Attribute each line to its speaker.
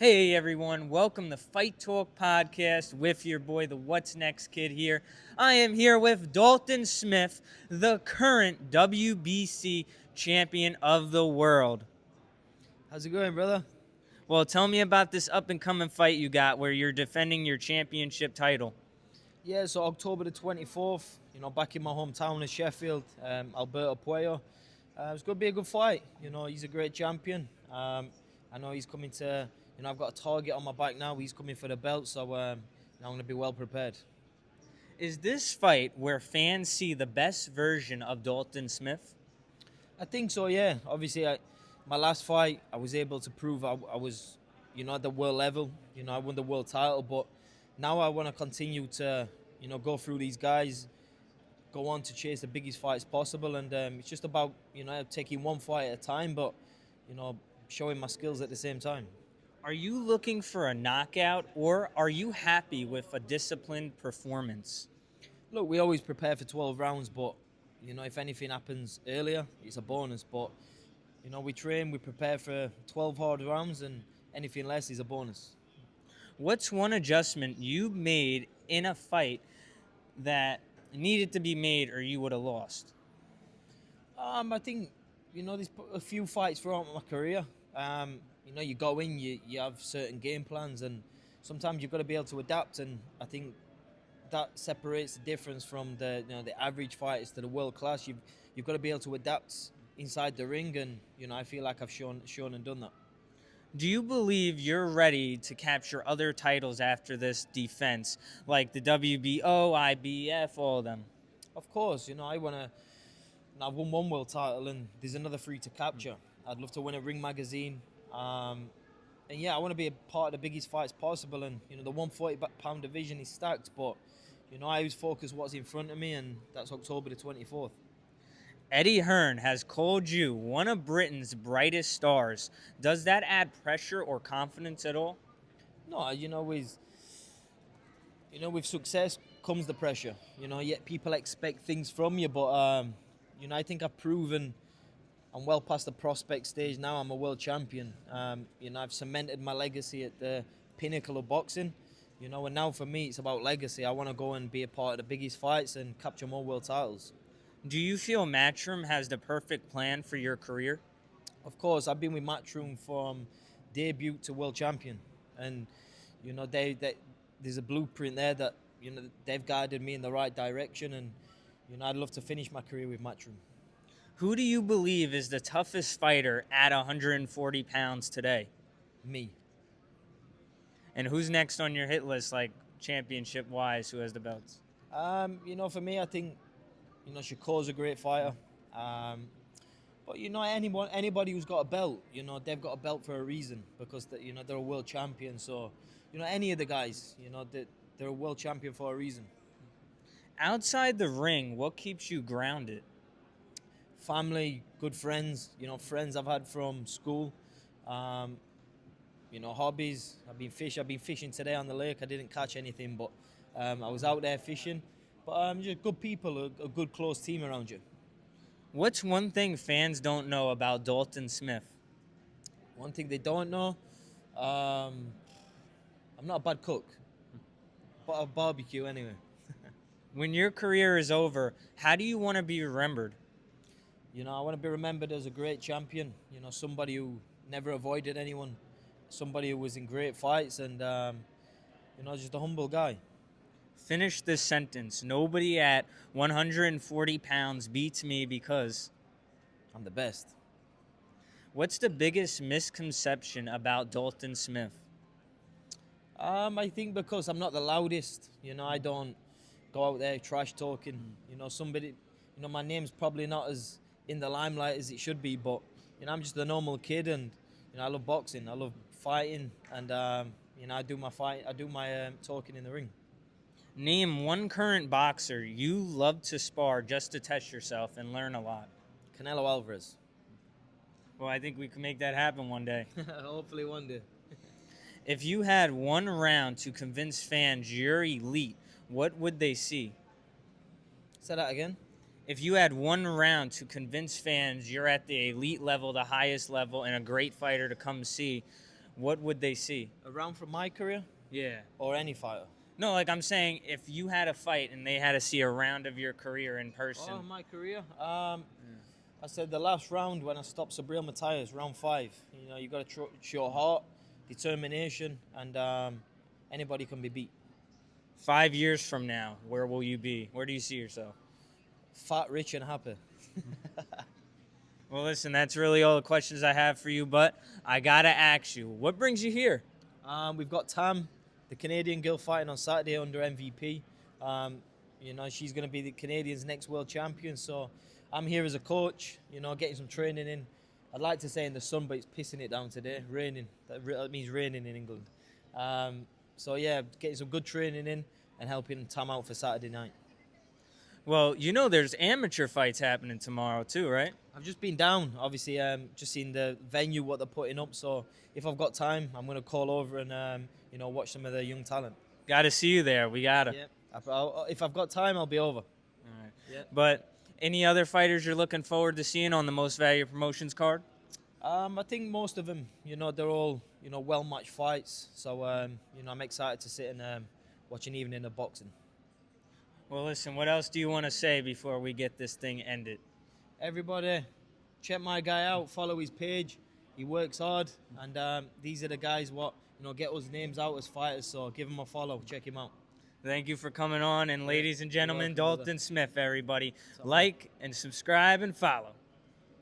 Speaker 1: Hey everyone, welcome to Fight Talk Podcast with your boy, the What's Next kid here. I am here with Dalton Smith, the current WBC champion of the world.
Speaker 2: How's it going, brother?
Speaker 1: Well, tell me about this up and coming fight you got where you're defending your championship title.
Speaker 2: Yeah, so October the 24th, back in my hometown of Sheffield, Alberto Puello. It's going to be a good fight. He's a great champion. I know he's coming to, I've got a target on my back now. He's coming for the belt, so I'm going to be well prepared.
Speaker 1: Is this fight where fans see the best version of Dalton Smith?
Speaker 2: I think so, yeah. Obviously, my last fight, I was able to prove I was, at the world level. I won the world title, but now I want to continue to, go through these guys, go on to chase the biggest fights possible, and it's just about taking one fight at a time, but showing my skills at the same time.
Speaker 1: Are you looking for a knockout or are you happy with a disciplined performance?
Speaker 2: Look, we always prepare for 12 rounds, but if anything happens earlier, it's a bonus. But we train, we prepare for 12 hard rounds, and anything less is a bonus.
Speaker 1: What's one adjustment you made in a fight that needed to be made or you would have lost?
Speaker 2: I think there's a few fights throughout my career. You go in, you have certain game plans, and sometimes you've got to be able to adapt. And I think that separates the difference from the average fighters to the world class. You've got to be able to adapt inside the ring, and I feel like I've shown and done that.
Speaker 1: Do you believe you're ready to capture other titles after this defense, like the WBO, IBF, all of them?
Speaker 2: Of course, I want to. I've won one world title, and there's another three to capture. I'd love to win a Ring magazine, and yeah, I want to be a part of the biggest fights possible. And the 140-pound division is stacked, but I always focus what's in front of me, and that's October the 24th.
Speaker 1: Eddie Hearn has called you one of Britain's brightest stars. Does that add pressure or confidence at all?
Speaker 2: No, with success comes the pressure. Yet people expect things from you, but I think I've proven I'm well past the prospect stage now. I'm a world champion. I've cemented my legacy at the pinnacle of boxing. And now for me, it's about legacy. I want to go and be a part of the biggest fights and capture more world titles.
Speaker 1: Do you feel Matchroom has the perfect plan for your career?
Speaker 2: Of course, I've been with Matchroom from debut to world champion, and there's a blueprint there that they've guided me in the right direction, and I'd love to finish my career with Matchroom.
Speaker 1: Who do you believe is the toughest fighter at 140 pounds today?
Speaker 2: Me.
Speaker 1: And who's next on your hit list, like championship-wise, who has the belts?
Speaker 2: For me, I think Shakur's a great fighter. But anybody who's got a belt, they've got a belt for a reason because they're a world champion. So, any of the guys, they're a world champion for a reason.
Speaker 1: Outside the ring, what keeps you grounded?
Speaker 2: Family, good friends, friends I've had from school. Hobbies. I've been fishing today on the lake. I didn't catch anything, but I was out there fishing. But just good people, a good close team around you.
Speaker 1: What's one thing fans don't know about Dalton Smith?
Speaker 2: One thing they don't know, I'm not a bad cook, but I barbecue anyway.
Speaker 1: When your career is over, how do you want to be remembered?
Speaker 2: I want to be remembered as a great champion. Somebody who never avoided anyone, somebody who was in great fights, and just a humble guy.
Speaker 1: Finish this sentence. Nobody at 140 pounds beats me because
Speaker 2: I'm the best.
Speaker 1: What's the biggest misconception about Dalton Smith?
Speaker 2: I think because I'm not the loudest. I don't go out there trash talking. My name's probably not as in the limelight as it should be, but I'm just a normal kid, and I love boxing. I love fighting, and I do my talking in the ring.
Speaker 1: Name one current boxer you love to spar just to test yourself and learn a lot.
Speaker 2: Canelo Alvarez.
Speaker 1: Well, I think we can make that happen one day.
Speaker 2: Hopefully one day.
Speaker 1: If you had one round to convince fans you're elite, what would they see?
Speaker 2: Say that again.
Speaker 1: If you had one round to convince fans you're at the elite level, the highest level, and a great fighter to come see, what would they see?
Speaker 2: A round from my career
Speaker 1: Yeah.
Speaker 2: or any fighter?
Speaker 1: No, like I'm saying, if you had a fight and they had to see a round of your career in person.
Speaker 2: Oh, my career. I said the last round when I stopped Sabril Matthias, round 5. You know, you got to show heart, determination, and anybody can be beat.
Speaker 1: 5 years from now, where will you be? Where do you see yourself?
Speaker 2: Fat, rich, and happy.
Speaker 1: Well, listen, that's really all the questions I have for you, but I got to ask you, what brings you here?
Speaker 2: We've got Tam, the Canadian girl, fighting on Saturday under MVP. You know, she's going to be the Canadians' next world champion. So I'm here as a coach, you know, getting some training in. I'd like to say in the sun, but it's pissing it down today, raining. That means raining in England. So, yeah, getting some good training in and helping Tam out for Saturday night.
Speaker 1: Well, you know there's amateur fights happening tomorrow too, right?
Speaker 2: I've just been down, obviously, just seen the venue, what they're putting up. So if I've got time, I'm going to call over and, you know, watch some of the young talent.
Speaker 1: Got to see you there. We got to.
Speaker 2: Yeah. If I've got time, I'll be over.
Speaker 1: All right.
Speaker 2: Yeah.
Speaker 1: But any other fighters you're looking forward to seeing on the Most Valuable Promotions card?
Speaker 2: I think most of them, you know, they're all, you know, well-matched fights. So, you know, I'm excited to sit and watch an evening of boxing.
Speaker 1: Well, listen, what else do you want to say before we get this thing ended?
Speaker 2: Everybody, check my guy out, follow his page. He works hard, and these are the guys what, you know, get us names out as fighters. So give him a follow, check him out.
Speaker 1: Thank you for coming on, and ladies and gentlemen,
Speaker 2: welcome, brother.
Speaker 1: Dalton Smith, everybody. Like and subscribe and follow.